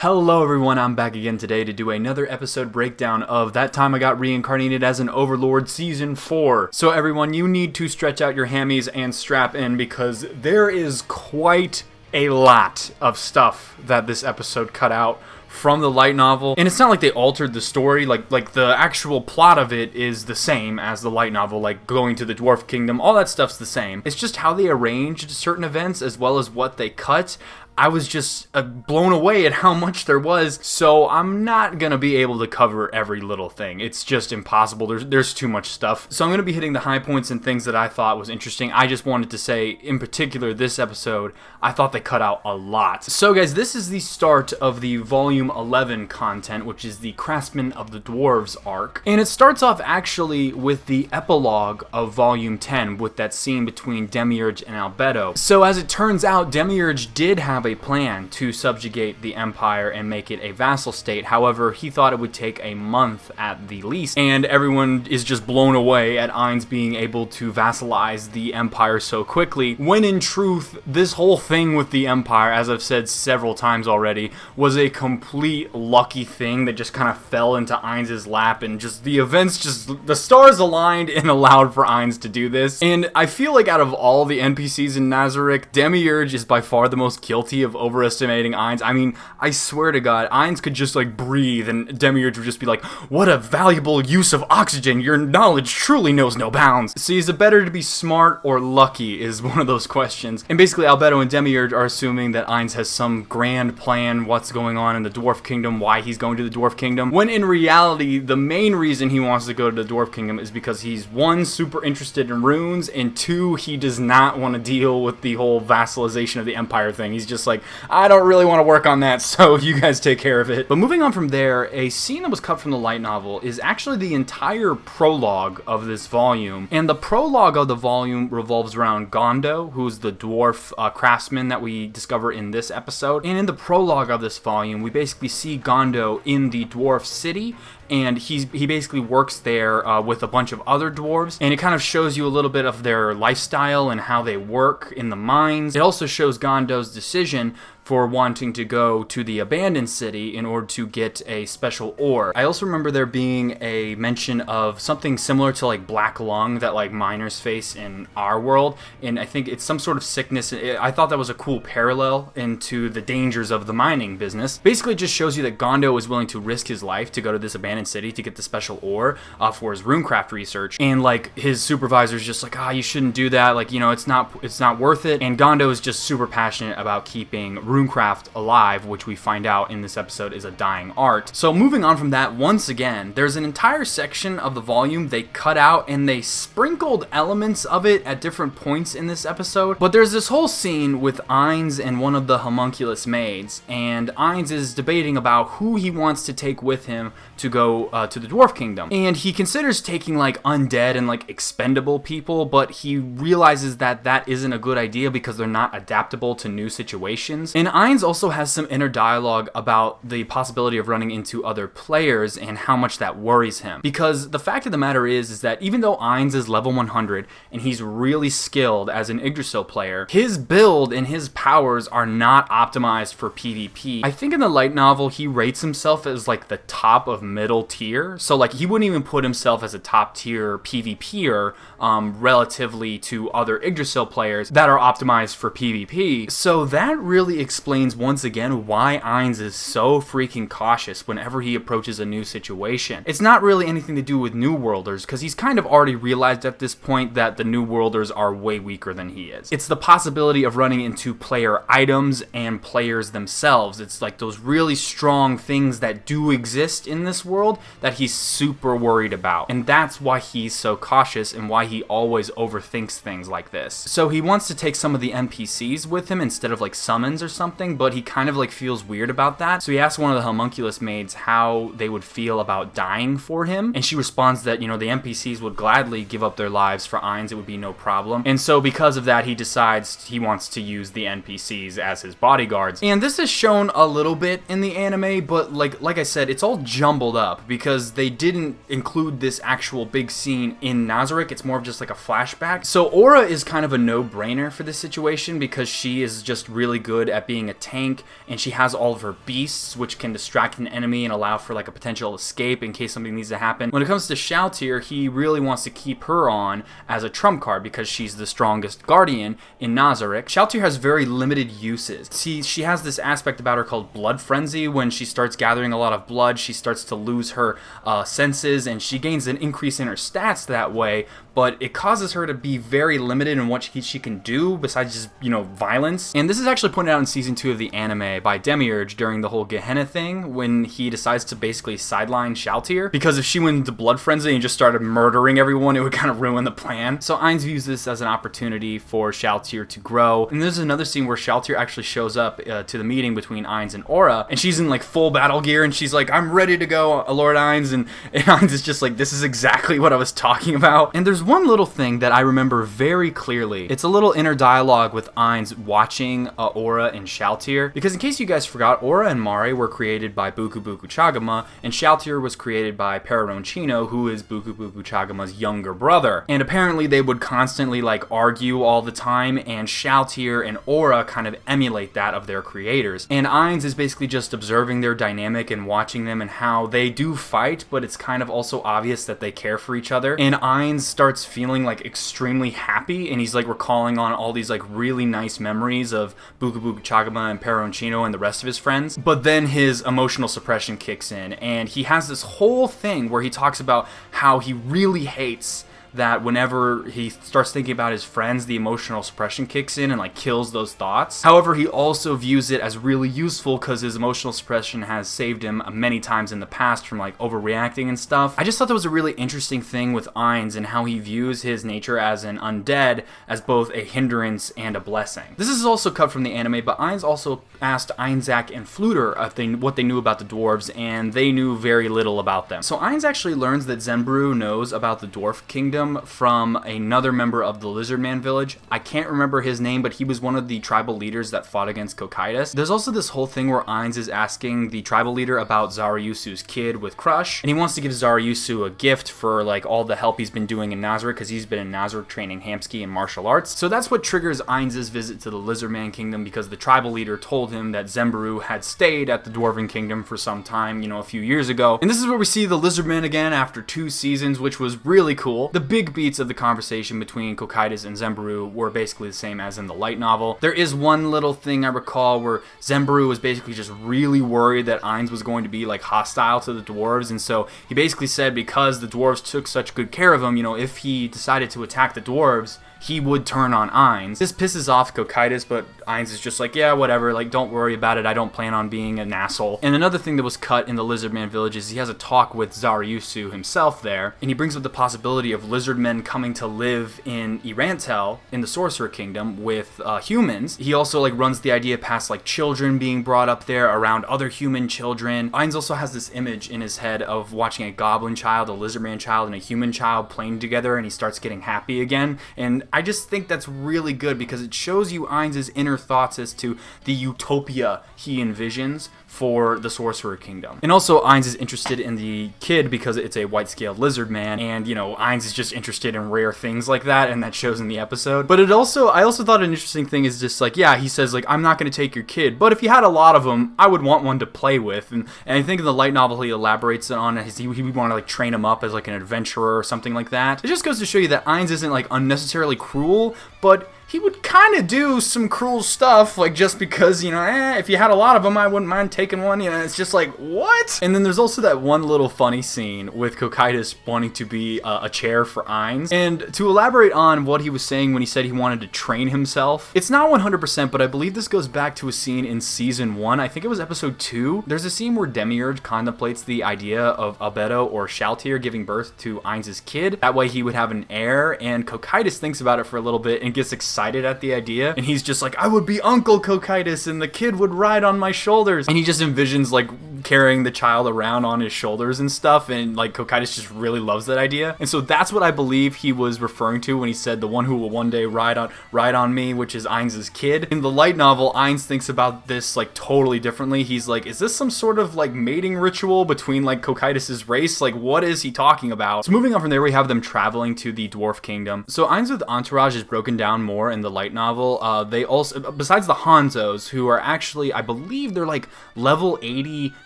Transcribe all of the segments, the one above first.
Hello everyone, I'm back again today to do another episode breakdown of That Time I Got Reincarnated as an Overlord Season 4. So everyone, you need to stretch out your hammies and strap in because there is quite a lot of stuff that this episode cut out from the light novel. And it's not like they altered the story, like the actual plot of it is the same as the light novel, like going to the Dwarf Kingdom, all that stuff's the same. It's just how they arranged certain events as well as what they cut. I was just blown away at how much there was, so I'm not gonna be able to cover every little thing. It's just impossible. There's too much stuff. So I'm gonna be hitting the high points and things that I thought was interesting. I just wanted to say, in particular, this episode, I thought they cut out a lot. So guys, this is the start of the Volume 11 content, which is the Craftsman of the Dwarves arc. And it starts off actually with the epilogue of Volume 10, with that scene between Demiurge and Albedo. So as it turns out, Demiurge did have a plan to subjugate the empire and make it a vassal state. However, he thought it would take a month at the least, and everyone is just blown away at Ainz being able to vassalize the empire so quickly, when in truth, this whole thing with the empire, as I've said several times already, was a complete lucky thing that just kind of fell into Ainz's lap, and just the events, just the stars aligned and allowed for Ainz to do this. And I feel like out of all the NPCs in Nazarick, Demiurge is by far the most guilty of overestimating Ainz. I mean, I swear to God, Ainz could just like breathe and Demiurge would just be like, what a valuable use of oxygen, your knowledge truly knows no bounds. See, is it better to be smart or lucky is one of those questions. And basically Albedo and Demiurge are assuming that Ainz has some grand plan, what's going on in the Dwarf Kingdom, why he's going to the Dwarf Kingdom, when in reality, the main reason he wants to go to the Dwarf Kingdom is because he's one, super interested in runes, and two, he does not want to deal with the whole vassalization of the empire thing. He's just like, I don't really want to work on that, so you guys take care of it. But moving on from there, a scene that was cut from the light novel is actually the entire prologue of this volume. And the prologue of the volume revolves around Gondo, who's the dwarf craftsman that we discover in this episode. And in the prologue of this volume, we basically see Gondo in the dwarf city, and he basically works there with a bunch of other dwarves, and it kind of shows you a little bit of their lifestyle and how they work in the mines. It also shows Gondo's decision for wanting to go to the abandoned city in order to get a special ore. I also remember there being a mention of something similar to like black lung that like miners face in our world, and I think it's some sort of sickness. I thought that was a cool parallel into the dangers of the mining business. Basically, it just shows you that Gondo is willing to risk his life to go to this abandoned city to get the special ore for his runecraft research, and like his supervisor's just like, you shouldn't do that, like, you know, it's not worth it. And Gondo is just super passionate about keeping runecraft alive, which we find out in this episode is a dying art. So moving on from that, once again, there's an entire section of the volume they cut out, and they sprinkled elements of it at different points in this episode. But there's this whole scene with Ainz and one of the homunculus maids, and Ainz is debating about who he wants to take with him to go to the Dwarf Kingdom. And he considers taking like undead and like expendable people, but he realizes that that isn't a good idea because they're not adaptable to new situations. And Ainz also has some inner dialogue about the possibility of running into other players and how much that worries him. Because the fact of the matter is that even though Ainz is level 100 and he's really skilled as an Yggdrasil player, his build and his powers are not optimized for PvP. I think in the light novel he rates himself as like the top of middle tier, so like he wouldn't even put himself as a top tier PvPer relatively to other Yggdrasil players that are optimized for PvP. So that really explains once again why Ainz is so freaking cautious whenever he approaches a new situation. It's not really anything to do with New Worlders, because he's kind of already realized at this point that the New Worlders are way weaker than he is. It's the possibility of running into player items and players themselves. It's like those really strong things that do exist in this world that he's super worried about. And that's why he's so cautious and why he always overthinks things like this. So he wants to take some of the NPCs with him instead of like summons or something, but he kind of like feels weird about that. So he asks one of the homunculus maids how they would feel about dying for him, and she responds that, you know, the NPCs would gladly give up their lives for Ainz, it would be no problem. And so because of that, he decides he wants to use the NPCs as his bodyguards. And this is shown a little bit in the anime, but like I said, it's all jumbled up because they didn't include this actual big scene in Nazarick. It's more of just like a flashback. So Aura is kind of a no-brainer for this situation because she is just really good at being a tank, and she has all of her beasts, which can distract an enemy and allow for like a potential escape in case something needs to happen. When it comes to Shallchair, he really wants to keep her on as a trump card because she's the strongest guardian in Nazarick. Shallchair has very limited uses. See, she has this aspect about her called blood frenzy. When she starts gathering a lot of blood, she starts to lose her senses, and she gains an increase in her stats that way, but it causes her to be very limited in what she can do besides just, violence. And this is actually pointed out in season 2 of the anime by Demiurge during the whole Gehenna thing, when he decides to basically sideline Shallchair, because if she went into blood frenzy and just started murdering everyone, it would kind of ruin the plan. So Ainz views this as an opportunity for Shallchair to grow. And there's another scene where Shallchair actually shows up to the meeting between Ainz and Aura, and she's in like full battle gear, and she's like, I'm ready to go, Lord Ainz, and Ainz is just like, this is exactly what I was talking about. And there's one little thing that I remember very clearly. It's a little inner dialogue with Ainz watching Aura and Shallchair, because in case you guys forgot, Aura and Mare were created by Buku Buku Chagama, and Shallchair was created by Pararoncino, who is Buku Buku Chagama's younger brother. And apparently they would constantly like argue all the time, and Shallchair and Aura kind of emulate that of their creators. And Ainz is basically just observing their dynamic and watching them and how they do fight, but it's kind of also obvious that they care for each other. And Ainz starts feeling like extremely happy, and he's like recalling on all these like really nice memories of Buku Buku Chagama and Pararoncino and the rest of his friends. But then his emotional suppression kicks in, and he has this whole thing where he talks about how he really hates that whenever he starts thinking about his friends, the emotional suppression kicks in and like kills those thoughts. However, he also views it as really useful because his emotional suppression has saved him many times in the past from like overreacting and stuff. I just thought that was a really interesting thing with Ainz and how he views his nature as an undead as both a hindrance and a blessing. This is also cut from the anime, but Ainz also asked Einzak and Fluter what they knew about the dwarves, and they knew very little about them. So Ainz actually learns that Zembru knows about the dwarf kingdom from another member of the lizardman village. I can't remember his name, but he was one of the tribal leaders that fought against Couchcytus. There's also this whole thing where Ainz is asking the tribal leader about Zariusu's kid with Crush, and he wants to give Zariusu a gift for like all the help he's been doing in Nazarick, because he's been in Nazarick training Hamsky in martial arts. So that's what triggers Ainz's visit to the lizardman kingdom, because the tribal leader told him that Zembru had stayed at the dwarven kingdom for some time, a few years ago. And this is where we see the lizardmen again after 2 seasons, which was really cool. The big beats of the conversation between Couchcytus and Zembru were basically the same as in the light novel. There is one little thing I recall where Zembru was basically just really worried that Ainz was going to be like hostile to the dwarves, and so he basically said because the dwarves took such good care of him, if he decided to attack the dwarves, he would turn on Ainz. This pisses off Couchcytus, but Ainz is just like, yeah, whatever, like, don't worry about it, I don't plan on being an asshole. And another thing that was cut in the Lizardman village is he has a talk with Zariusu himself there, and he brings up the possibility of lizardmen coming to live in Irantel, in the Sorcerer Kingdom, with humans. He also, like, runs the idea past, like, children being brought up there around other human children. Ainz also has this image in his head of watching a goblin child, a lizardman child, and a human child playing together, and he starts getting happy again. And I just think that's really good because it shows you Ainz's inner thoughts as to the utopia he envisions for the Sorcerer Kingdom. And also, Ainz is interested in the kid because it's a white-scaled lizard man, and, Ainz is just interested in rare things like that, and that shows in the episode. But I also thought an interesting thing is just like, yeah, he says, like, I'm not going to take your kid, but if you had a lot of them, I would want one to play with. And I think in the light novel he elaborates on it, he would want to, like, train him up as, like, an adventurer or something like that. It just goes to show you that Ainz isn't, like, unnecessarily cruel, but he would kind of do some cruel stuff, like, just because, if you had a lot of them, I wouldn't mind taking one, it's just like, what? And then there's also that one little funny scene with Couchcytus wanting to be a chair for Ainz. And to elaborate on what he was saying when he said he wanted to train himself, it's not 100%, but I believe this goes back to a scene in season 1, I think it was episode 2. There's a scene where Demiurge contemplates the idea of Albedo or Shallchair giving birth to Ainz's kid. That way he would have an heir, and Couchcytus thinks about it for a little bit and gets excited at the idea, and he's just like, I would be Uncle Couchcytus and the kid would ride on my shoulders, and he just envisions like carrying the child around on his shoulders and stuff, and like Couchcytus just really loves that idea. And so that's what I believe he was referring to when he said the one who will one day ride on me, which is Ainz's kid. In the light novel, Ainz thinks about this like totally differently. He's like, is this some sort of like mating ritual between like Couchcytus's race? Like, what is he talking about? So moving on from there, we have them traveling to the dwarf kingdom. So Ainz with entourage is broken down more in the light novel. They also, besides the Hanzos, who are actually, I believe they're like level 80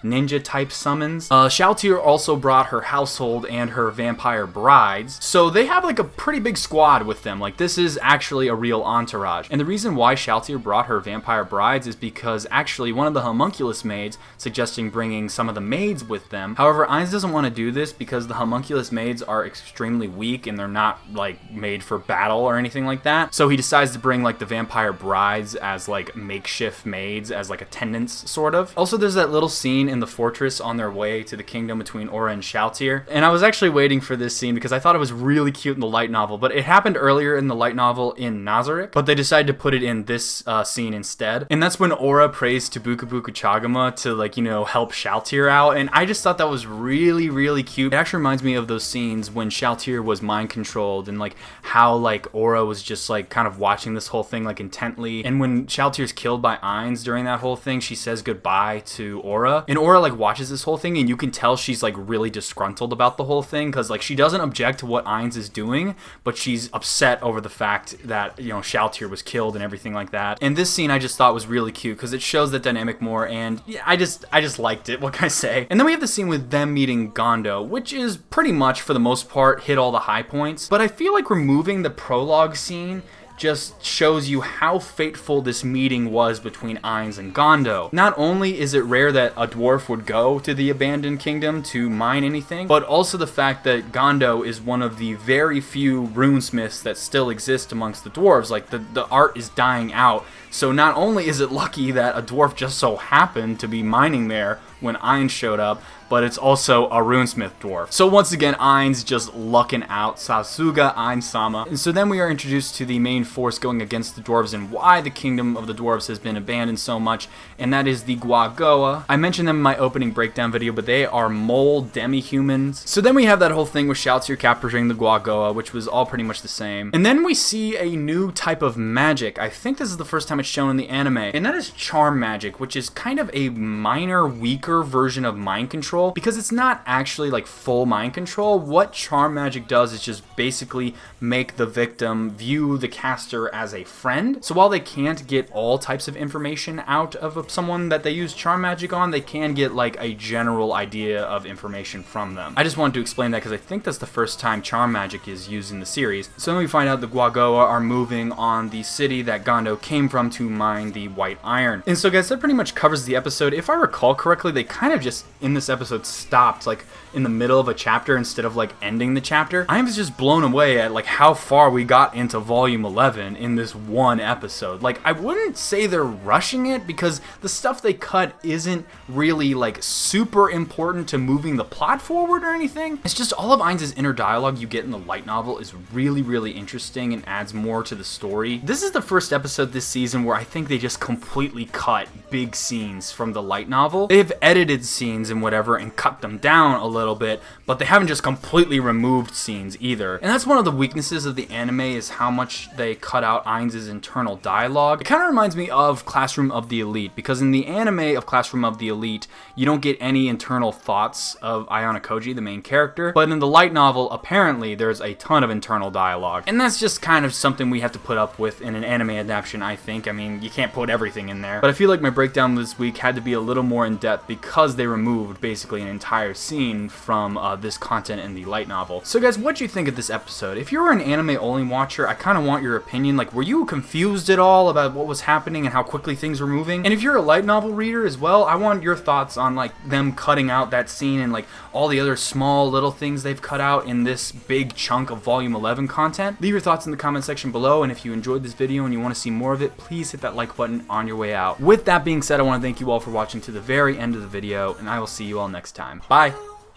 ninja type summons. Shallchair also brought her household and her vampire brides. So they have like a pretty big squad with them. Like, this is actually a real entourage. And the reason why Shallchair brought her vampire brides is because actually one of the homunculus maids suggesting bringing some of the maids with them. However, Ainz doesn't want to do this because the homunculus maids are extremely weak and they're not like made for battle or anything like that. So he decides to bring like the vampire brides as like makeshift maids, as like attendants sort of. Also, there's that little scene in the fortress on their way to the kingdom between Aura and Shallchair. And I was actually waiting for this scene because I thought it was really cute in the light novel, but it happened earlier in the light novel in Nazarick, but they decided to put it in this scene instead. And that's when Aura prays to Bukabuku Chagama to like, you know, help Shallchair out. And I just thought that was really, really cute. It actually reminds me of those scenes when Shallchair was mind controlled and like how like Aura was just like kind of watching this whole thing like intently. And when Shallchair's killed by Ainz during that whole thing, she says goodbye to Aura. And Aura like watches this whole thing and you can tell she's like really disgruntled about the whole thing because like she doesn't object to what Ainz is doing, but she's upset over the fact that, you know, Shallchair was killed and everything like that. And this scene I just thought was really cute because it shows that dynamic more, and yeah, I just liked it. What can I say? And then we have the scene with them meeting Gondo, which is pretty much for the most part hit all the high points, but I feel like removing the prologue scene just shows you how fateful this meeting was between Ainz and Gondo. Not only is it rare that a dwarf would go to the abandoned kingdom to mine anything, but also the fact that Gondo is one of the very few runesmiths that still exist amongst the dwarves. Like, the art is dying out. So not only is it lucky that a dwarf just so happened to be mining there when Ainz showed up, but it's also a runesmith dwarf. So once again, Ainz just lucking out. Sasuga Ainz-sama. And so then we are introduced to the main force going against the dwarves and why the kingdom of the dwarves has been abandoned so much, and that is the Guagoa. I mentioned them in my opening breakdown video, but they are mole demi-humans. So then we have that whole thing with Shallchair capturing the Guagoa, which was all pretty much the same. And then we see a new type of magic. I think this is the first time it's shown in the anime, and that is charm magic, which is kind of a minor, weaker version of mind control, because it's not actually like full mind control. What charm magic does is just basically make the victim view the caster as a friend. So while they can't get all types of information out of someone that they use charm magic on, they can get like a general idea of information from them. I just wanted to explain that because I think that's the first time charm magic is used in the series. So then we find out the Guagoa are moving on the city that Gondo came from to mine the white iron. And so guys, that pretty much covers the episode. If I recall correctly, they kind of just in this episode stopped like in the middle of a chapter instead of like ending the chapter. I was just blown away at like how far we got into volume 11 in this one episode. Like, I wouldn't say they're rushing it because the stuff they cut isn't really like super important to moving the plot forward or anything. It's just all of Ainz's inner dialogue you get in the light novel is really, really interesting and adds more to the story. This is the first episode this season where I think they just completely cut big scenes from the light novel. They've edited scenes and whatever and cut them down a little bit, but they haven't just completely removed scenes either. And that's one of the weaknesses of the anime, is how much they cut out Ainz's internal dialogue. It kind of reminds me of Classroom of the Elite, because in the anime of Classroom of the Elite, you don't get any internal thoughts of Ayano Koji, the main character, but in the light novel, apparently there's a ton of internal dialogue. And that's just kind of something we have to put up with in an anime adaptation, I think. I mean, you can't put everything in there. But I feel like my breakdown this week had to be a little more in depth because they removed basically an entire scene from this content in the light novel. So guys, what'd you think of this episode? If you were an anime only watcher, I kind of want your opinion. Like, were you confused at all about what was happening and how quickly things were moving? And if you're a light novel reader as well, I want your thoughts on like them cutting out that scene and like all the other small little things they've cut out in this big chunk of volume 11 content. Leave your thoughts in the comment section below, and if you enjoyed this video and you want to see more of it, please hit that like button on your way out. With that being said, I want to thank you all for watching to the very end of the video, and I will see you all next time. Bye!